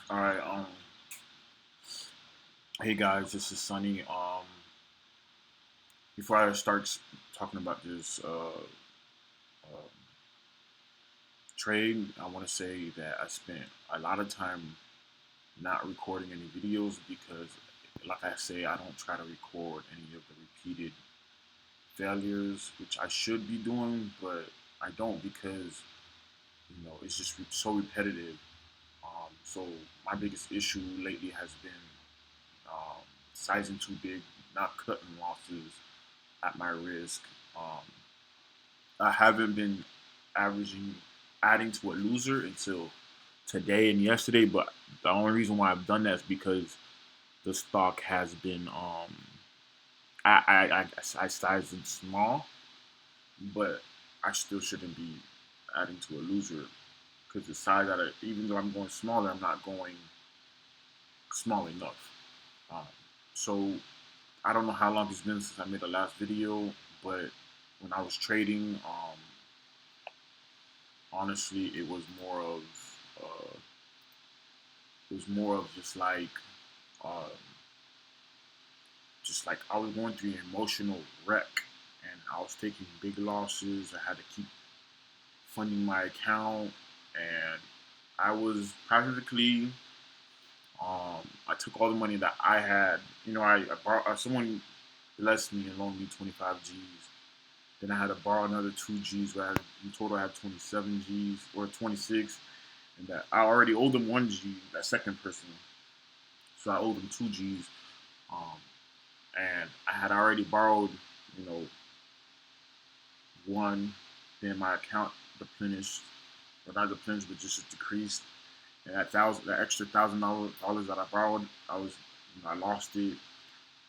All right. Hey guys, this is Sunny. Before I start talking about this um trade, I want to say that I spent a lot of time not recording any videos because, like I say, I don't try to record any of the repeated failures, which I should be doing, but I don't because it's just so repetitive. So my biggest issue lately has been um, sizing too big, not cutting losses at my risk. Um, I haven't been averaging adding to a loser until today and yesterday, but the only reason why I've done that is because the stock has been I sized it small, but I still shouldn't be adding to a loser because the size that even though I'm going smaller, I'm not going small enough. Um, so I don't know how long it's been since I made the last video, but when I was trading, honestly, uh, it was more of um, just like I was going through an emotional wreck, and I was taking big losses. I had to keep funding my account, and I was practically I took all the money that I had. I borrowed someone blessed me and loaned me 25 G's. Then I had to borrow another 2 G's. Where in total I had 27 G's or 26, and that I already owed them 1 G. That second person, so I owed them 2 G's. Um, and I had already borrowed, you know, one. Then my account replenished, or not replenished, but just decreased. And that extra $1,000 that I borrowed, I lost it,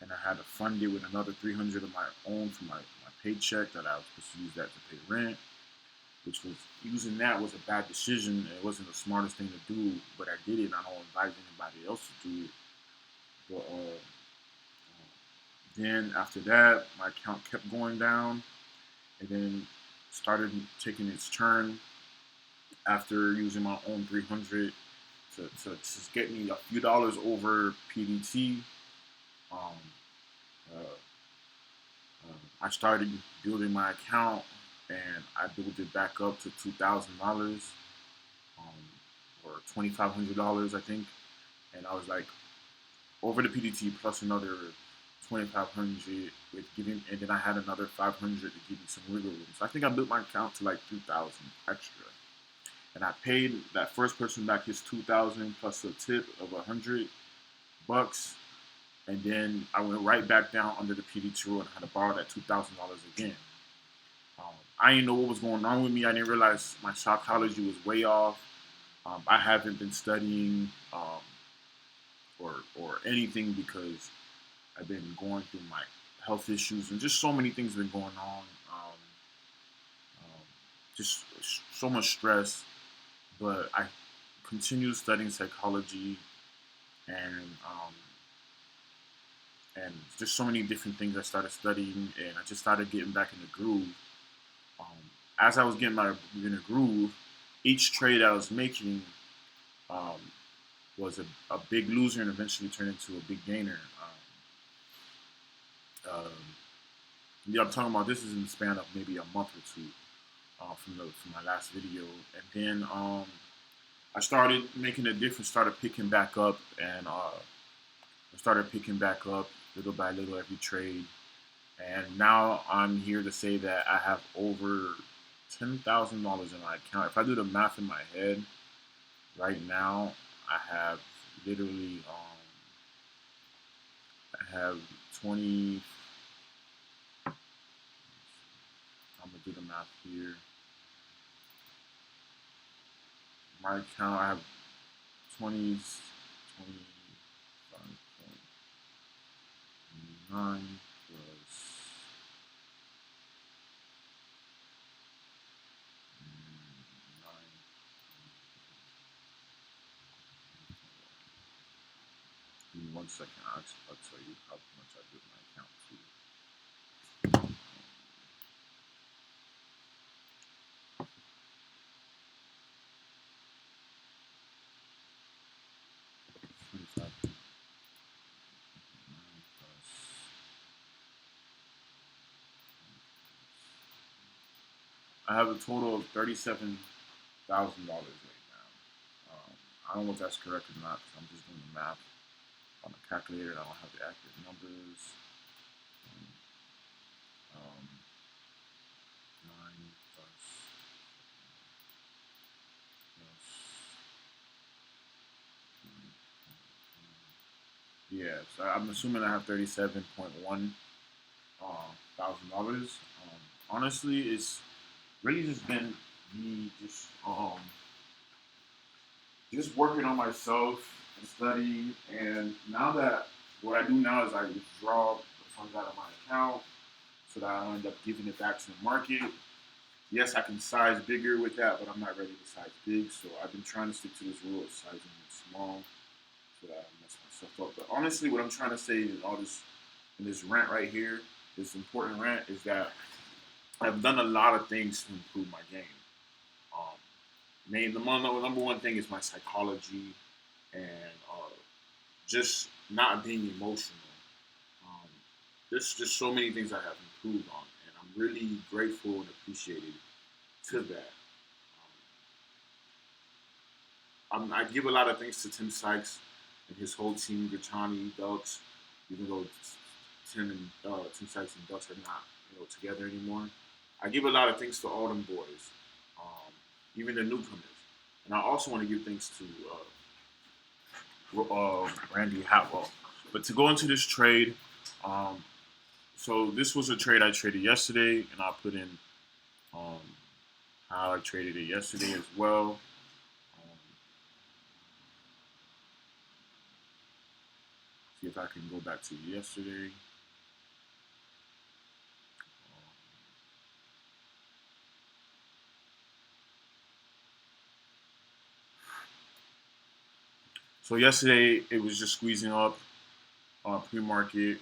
and I had to fund it with another 300 of my own from my paycheck that I was supposed to use that to pay rent. Which was using that was a bad decision. It wasn't the smartest thing to do, but I did it, and I don't advise anybody else to do it. But then after that, my account kept going down, and then started taking its turn after using my own 300 to just get me a few dollars over PDT. Um, uh, I started building my account, and I built it back up to $2,000 or $2,500, I think. And I was like over the PDT plus another 2,500 with giving, and then I had another 500 to give me some wiggle room. So I think I built my account to like 2,000 extra, and I paid that first person back his 2,000 plus a tip of $100, and then I went right back down under the PDT rule and had to borrow that $2,000 again. I didn't know what was going on with me. I didn't realize my psychology was way off. I haven't been studying or anything because I've been going through my health issues and just so many things have been going on. Um, just so much stress. But I continued studying psychology and um, and just so many different things I started studying, and I just started getting back in the groove. Um, as I was getting my in the groove, each trade I was making um, was a big loser and eventually turned into a big gainer. Yeah, I'm talking about this is in the span of maybe a month or two from my last video, and then I started making a difference, started picking back up, and I started picking back up little by little every trade, and now I'm here to say that I have over $10,000 in my account. If I do the math in my head right now, I have literally I have 20. I'm gonna do the math here. My account, I have 20, 25.9 plus 9. Give me 1 second. I'll tell you how much I did my account to. I have a total of $37,000 right now. I don't know if that's correct or not because I'm just doing the math on a calculator. I don't have the accurate numbers. Um, 9 plus, yeah, so I'm assuming I have 37.1 $1,000. Honestly, it's really just been me just working on myself and studying. And now that what I do now is I withdraw the funds out of my account so that I don't end up giving it back to the market. Yes, I can size bigger with that, but I'm not ready to size big. So I've been trying to stick to this rule of sizing it small so that I don't mess myself up. But honestly, what I'm trying to say in this rant right here, this important rant, is that I've done a lot of things to improve my game. Um, number one thing is my psychology and just not being emotional. Um, there's just so many things I have improved on, and I'm really grateful and appreciative to that. I give a lot of thanks to Tim Sykes and his whole team, Gachani, Dux, even though Tim Sykes and Dux are not together anymore. I give a lot of thanks to all them boys, even the newcomers, and I also want to give thanks to Randy Hatwell. But to go into this trade, um, so this was a trade I traded yesterday, and I put in um, how I traded it yesterday as well. See if I can go back to yesterday. So yesterday it was just squeezing up pre-market.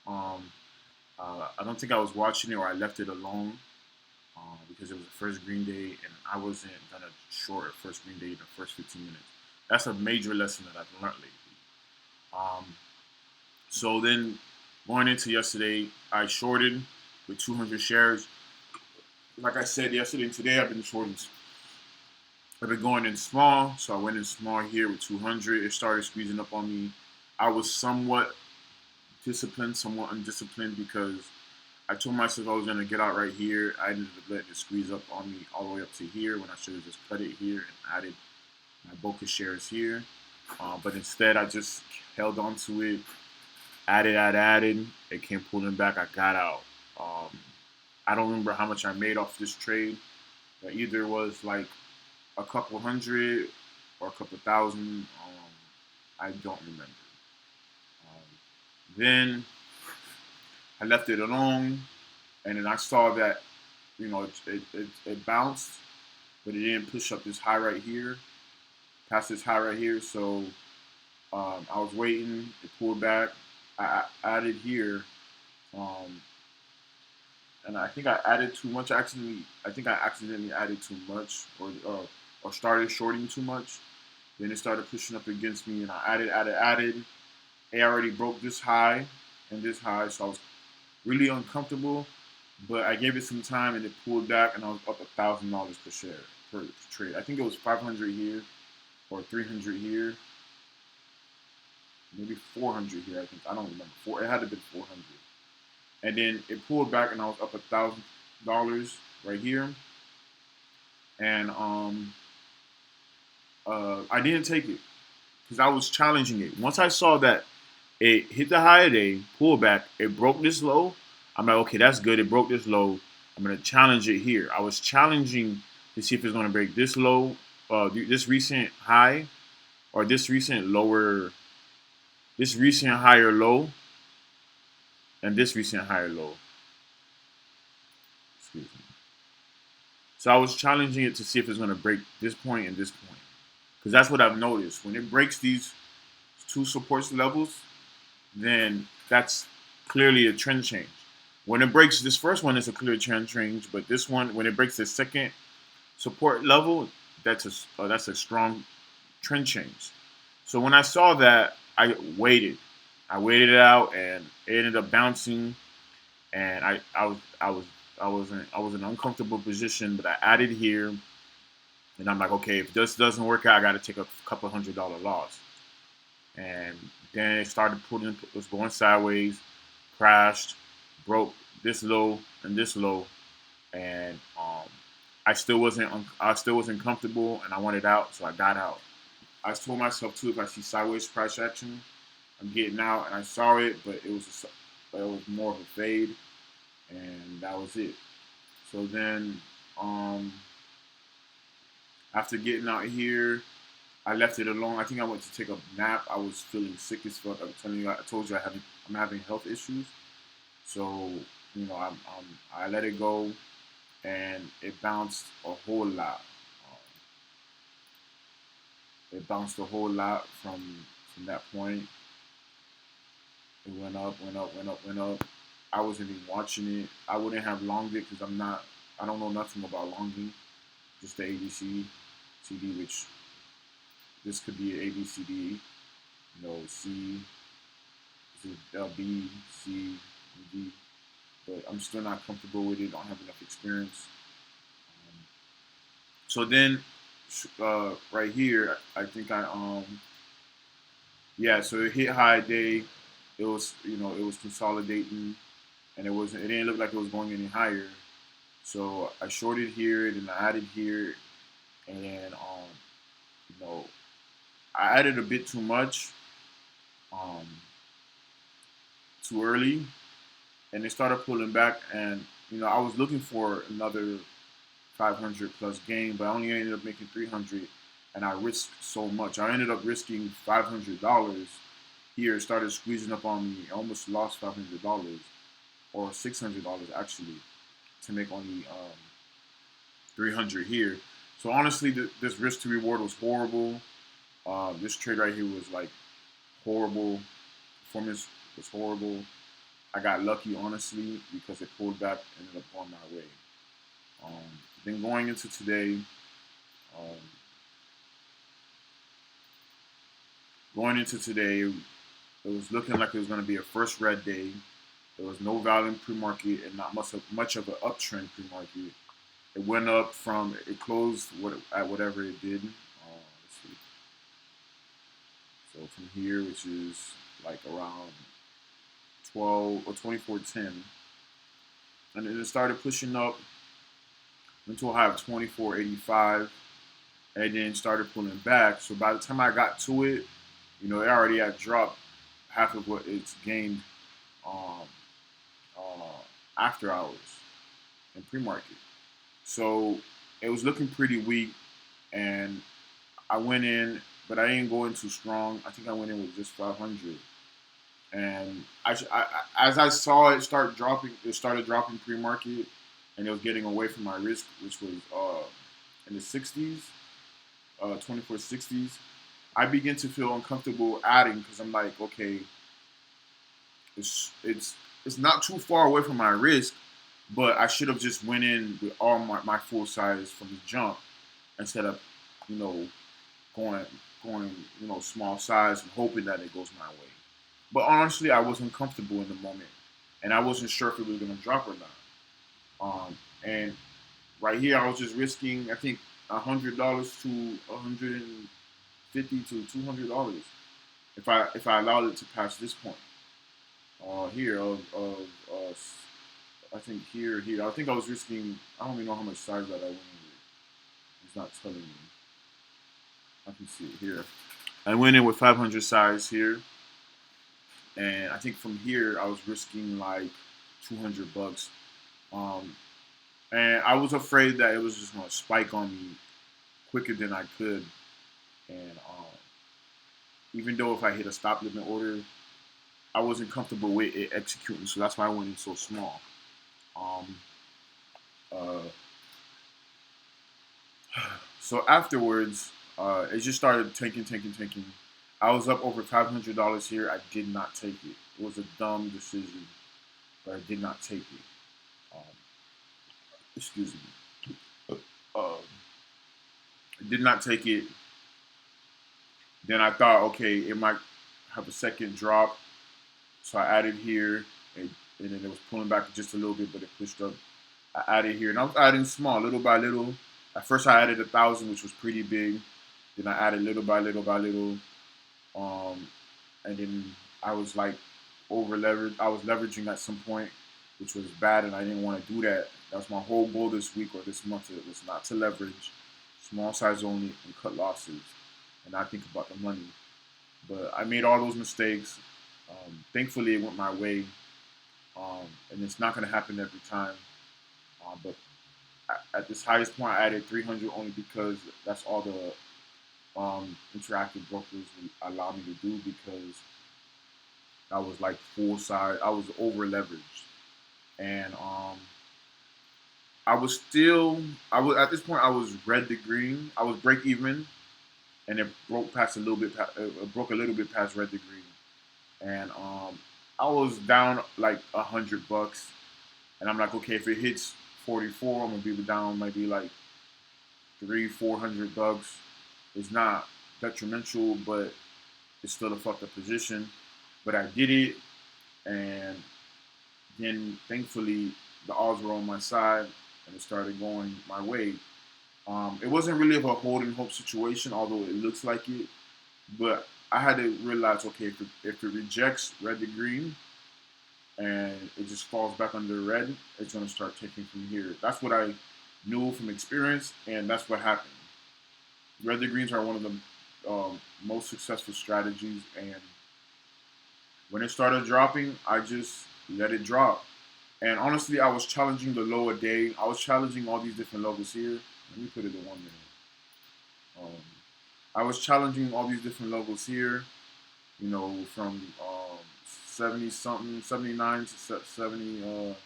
Um, I don't think I was watching it or I left it alone because it was the first green day and I wasn't gonna short a first green day in the first 15 minutes. That's a major lesson that I've learned lately. Um, so then going into yesterday, I shorted with 200 shares. Like I said yesterday and today, I've been shorting. I've been going in small, so I went in small here with 200. It started squeezing up on me. I was somewhat disciplined, somewhat undisciplined because I told myself I was going to get out right here. I ended up letting it squeeze up on me all the way up to here when I should have just cut it here and added my Boca shares here. But instead, I just held on to it, added. It came pulling back. I got out. I don't remember how much I made off this trade. But either was like a couple hundred or a couple thousand. I don't remember. Then I left it alone, and then I saw that it bounced, but it didn't push up this high right here, past this high right here. So I was waiting. It pulled back. I added here, um, and I think I added too much. I think I accidentally added too much, or started shorting too much. Then it started pushing up against me, and I added. It already broke this high and this high, so I was really uncomfortable. But I gave it some time, and it pulled back, and I was up $1,000 per share per trade. I think it was 500 here or 300 here, maybe 400 here. I think I don't remember. It had to be 400, and then it pulled back, and I was up $1,000 right here, and I didn't take it because I was challenging it. Once I saw that it hit the high day, pulled back, it broke this low. I'm like, okay, that's good. It broke this low. I'm gonna challenge it here. I was challenging to see if it's gonna break this low, this recent high, or this recent higher low, and this recent higher low. Excuse me. So I was challenging it to see if it's gonna break this point and this point, because that's what I've noticed. When it breaks these two support levels, then that's clearly a trend change. When it breaks this first one, it's a clear trend change, but this one, when it breaks the second support level, that's a strong trend change. So when I saw that, I waited. I waited it out, and it ended up bouncing. And I was in an uncomfortable position, but I added here, and I'm like, okay, if this doesn't work out, I got to take a couple $100 loss. And then it started pulling, it was going sideways, crashed, broke this low and this low, and I still wasn't comfortable, and I wanted out, so I got out. I told myself too, if I see sideways price action, I'm getting out, and I saw it, but it was more of a fade, and that was it. So then, um, after getting out here, I left it alone. I think I went to take a nap. I was feeling sick as fuck. I'm telling you, I told you I'm having health issues. So I let it go, and it bounced a whole lot. It bounced a whole lot from that point. It went up, went up, went up, went up. I wasn't even watching it. I wouldn't have longed it because I'm not. I don't know nothing about longing. Just the ABC CD, which this could be an ABCD. C, B, C, D. But I'm still not comfortable with it. Don't have enough experience. So then, right here, I think yeah. So it hit high day. It was it was consolidating, and it didn't look like it was going any higher. So I shorted here, then I added here, and then you know I added a bit too much, um, too early, and it started pulling back. And I was looking for another 500 plus gain, but I only ended up making 300, and I risked so much. I ended up risking $500 here. It started squeezing up on me. I almost lost $500 or $600 actually to make only 300 here. So honestly, this risk to reward was horrible. This trade right here was like horrible. Performance was horrible. I got lucky honestly because it pulled back and ended up going my way. Then going into today, um, it was looking like it was going to be a first red day. There was no value in pre-market and not much of an uptrend pre-market. It went up it closed at whatever it did. Let's see. So from here, which is like around 12 or 24.10, and then it started pushing up into a high of 24.85, and then started pulling back. So by the time I got to it, it already had dropped half of what it's gained um, after hours in pre-market. So it was looking pretty weak, and I went in, but I didn't go in too strong. I think I went in with just 500. And as I saw it start dropping, it started dropping pre-market, and it was getting away from my risk, which was in the 60s, 2460s. I began to feel uncomfortable adding because I'm like, okay, it's not too far away from my risk, but I should have just went in with all my full size from the jump instead of, you know, going small size and hoping that it goes my way. But honestly, I wasn't comfortable in the moment, and I wasn't sure if it was gonna drop or not. And right here, I was just risking, I think, $100 to 150 to $200 if I allowed it to pass this point. Here I think here I think I was risking. I don't even know how much size that I went with. It's not telling me. I can see it here. I went in with 500 size here, and I think from here I was risking like $200. Um, and I was afraid that it was just gonna spike on me quicker than I could. And even though if I hit a stop limit order, I wasn't comfortable with it executing, so that's why I went in so small. Um, uh, so afterwards, it just started tanking, tanking, tanking. I was up over $500 here. I did not take it. It was a dumb decision, but I did not take it. Um, excuse me. Um, I did not take it. Then I thought, okay, it might have a second drop. So I added here, and then it was pulling back just a little bit, but it pushed up. I added here, and I was adding small, little by little. At first, I added 1,000, which was pretty big. Then I added little by little by little, um, and then I was like over leveraged. I was leveraging at some point, which was bad, and I didn't want to do that. That was my whole goal this week or this month. It was not to leverage, small size only, and cut losses, and not think about the money. But I made all those mistakes. Thankfully, it went my way, and it's not going to happen every time. But at this highest point, I added 300 only because that's all the interactive brokers allow me to do because I was like full size. I was over leveraged, and I was still. I was at this point. I was red to green. I was break even, and it broke past a little bit. It broke a little bit past red to green, and I was down like $100, and I'm like, okay, if it hits 44, I'm gonna be down maybe like 300-400 bucks. It's not detrimental, but it's still a fucked up position. But I did it, and then thankfully the odds were on my side, and it started going my way. It wasn't really of a hold and hope situation, although it looks like it. But I had to realize, okay, if it rejects red to green and it just falls back under red, it's going to start taking from here. That's what I knew from experience, and that's what happened. Red to greens are one of the most successful strategies, and when it started dropping, I just let it drop. And honestly, I was challenging the lower day. I was challenging all these different levels here. Let me put it in 1 minute. Um, I was challenging all these different levels here. From 70 something, 79 to 70 to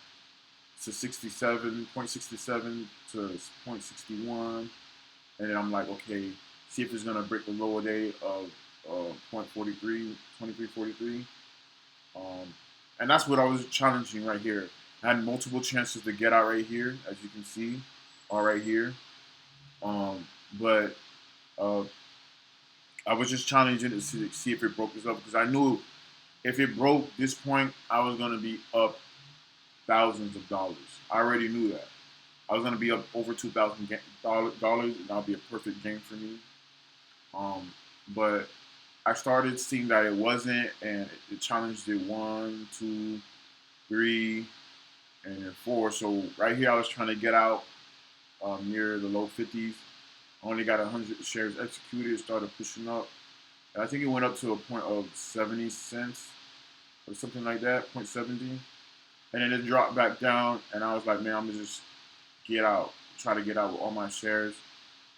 67.67 to 0.61, and then I'm like, okay, see if it's gonna break the lower day of 0.43, 23.43. And that's what I was challenging right here. I had multiple chances to get out right here, as you can see, all right here. But uh, I was just challenging to see if it broke this up because I knew if it broke this point, I was going to be up thousands of dollars. I already knew that. I was going to be up over $2,000, and that'll be a perfect game for me. But I started seeing that it wasn't, and it challenged it 1, 2, 3, and then 4. So right here, I was trying to get out near the low 50s. I only got 100 shares executed. Started pushing up. And I think it went up to a point of 70 cents or something like that, 0.70. And then it dropped back down, and I was like, man, I'm gonna just get out, try to get out with all my shares.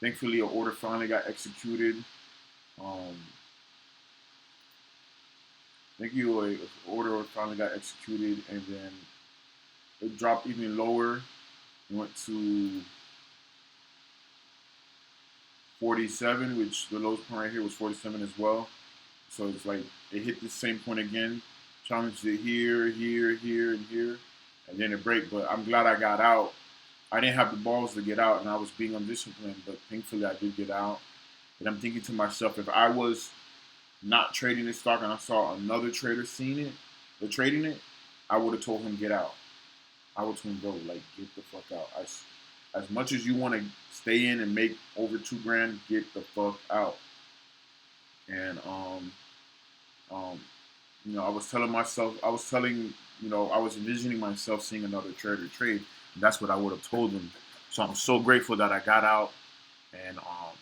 Thankfully, an order finally got executed. Um, Thank you. An order finally got executed, and then it dropped even lower. It went to 47, which the lowest point right here was 47 as well. So it's like it hit the same point again, challenged it here, here, here, and here, and then it break. But I'm glad I got out. I didn't have the balls to get out, and I was being undisciplined. But thankfully, I did get out. And I'm thinking to myself, if I was not trading this stock and I saw another trader seeing it, or trading it, I would have told him get out. I would tell him, bro, like get the fuck out. As much as you want to stay in and make over $2,000, get the fuck out. And I was telling myself, I was envisioning myself seeing another trader trade. And that's what I would have told him. So I'm so grateful that I got out, and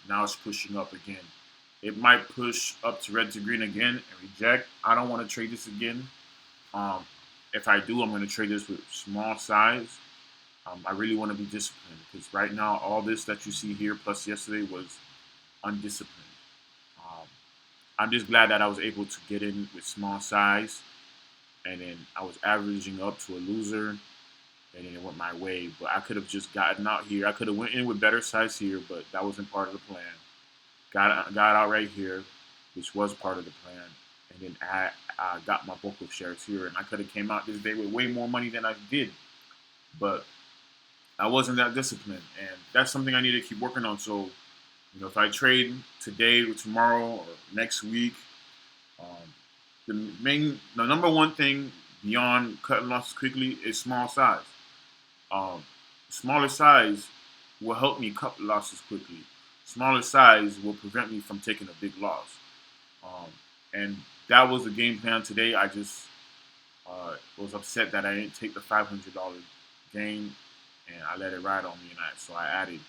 now it's pushing up again. It might push up to red to green again and reject. I don't want to trade this again. Um, if I do, I'm going to trade this with small size. I really want to be disciplined because right now, all this that you see here plus yesterday was undisciplined. Um, I'm just glad that I was able to get in with small size, and then I was averaging up to a loser, and then it went my way. But I could have just gotten out here. I could have went in with better size here, but that wasn't part of the plan. Got out right here, which was part of the plan, and then I got my bulk of shares here, and I could have came out this day with way more money than I did, but I wasn't that disciplined, and that's something I need to keep working on. So, if I trade today or tomorrow or next week, um, the number one thing beyond cutting losses quickly is small size. Um, Smaller size will help me cut losses quickly. Smaller size will prevent me from taking a big loss. Um, and that was the game plan today. I just was upset that I didn't take the $500 gain, and I let it ride on me, and so I added.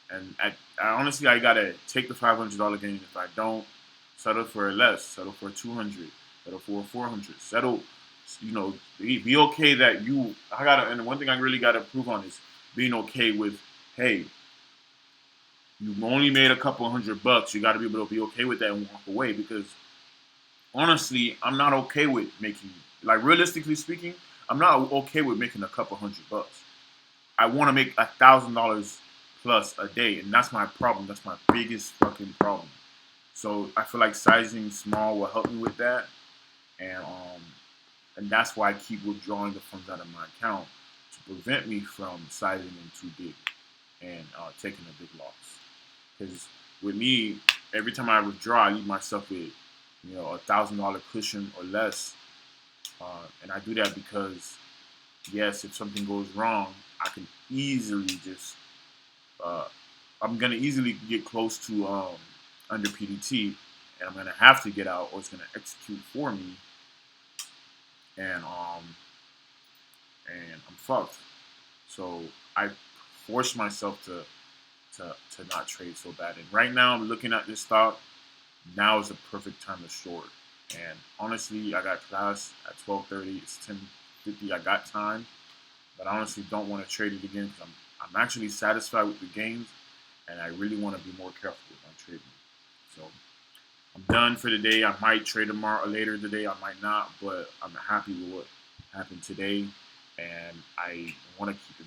And I honestly, I gotta take the $500 gain. If I don't, settle for a less, settle for 200, settle for 400, settle. Be okay that you. I gotta, and one thing I really gotta prove on is being okay with, hey, you only made a couple $100. You gotta be able to be okay with that and walk away because honestly, I'm not okay with making, like, realistically speaking, I'm not okay with making a couple $100. I want to make $1,000 plus a day, and that's my problem. That's my biggest fucking problem. So I feel like sizing small will help me with that, and and that's why I keep withdrawing the funds out of my account to prevent me from sizing in too big and taking a big loss. Because with me, every time I withdraw, I leave myself with $1,000 cushion or less, and I do that because yes, if something goes wrong, I can easily just uh, I'm gonna easily get close to under PDT, and I'm gonna have to get out, or it's gonna execute for me, and I'm fucked. So I force myself to not trade so bad. And right now, I'm looking at this stock. Now is the perfect time to short. And honestly, I got class at 12:30. It's 10:50. I got time, but I honestly don't want to trade it again because I'm actually satisfied with the gains, and I really want to be more careful with my trading. So I'm done for the day. I might trade tomorrow or later today. I might not, but I'm happy with what happened today, and I want to keep it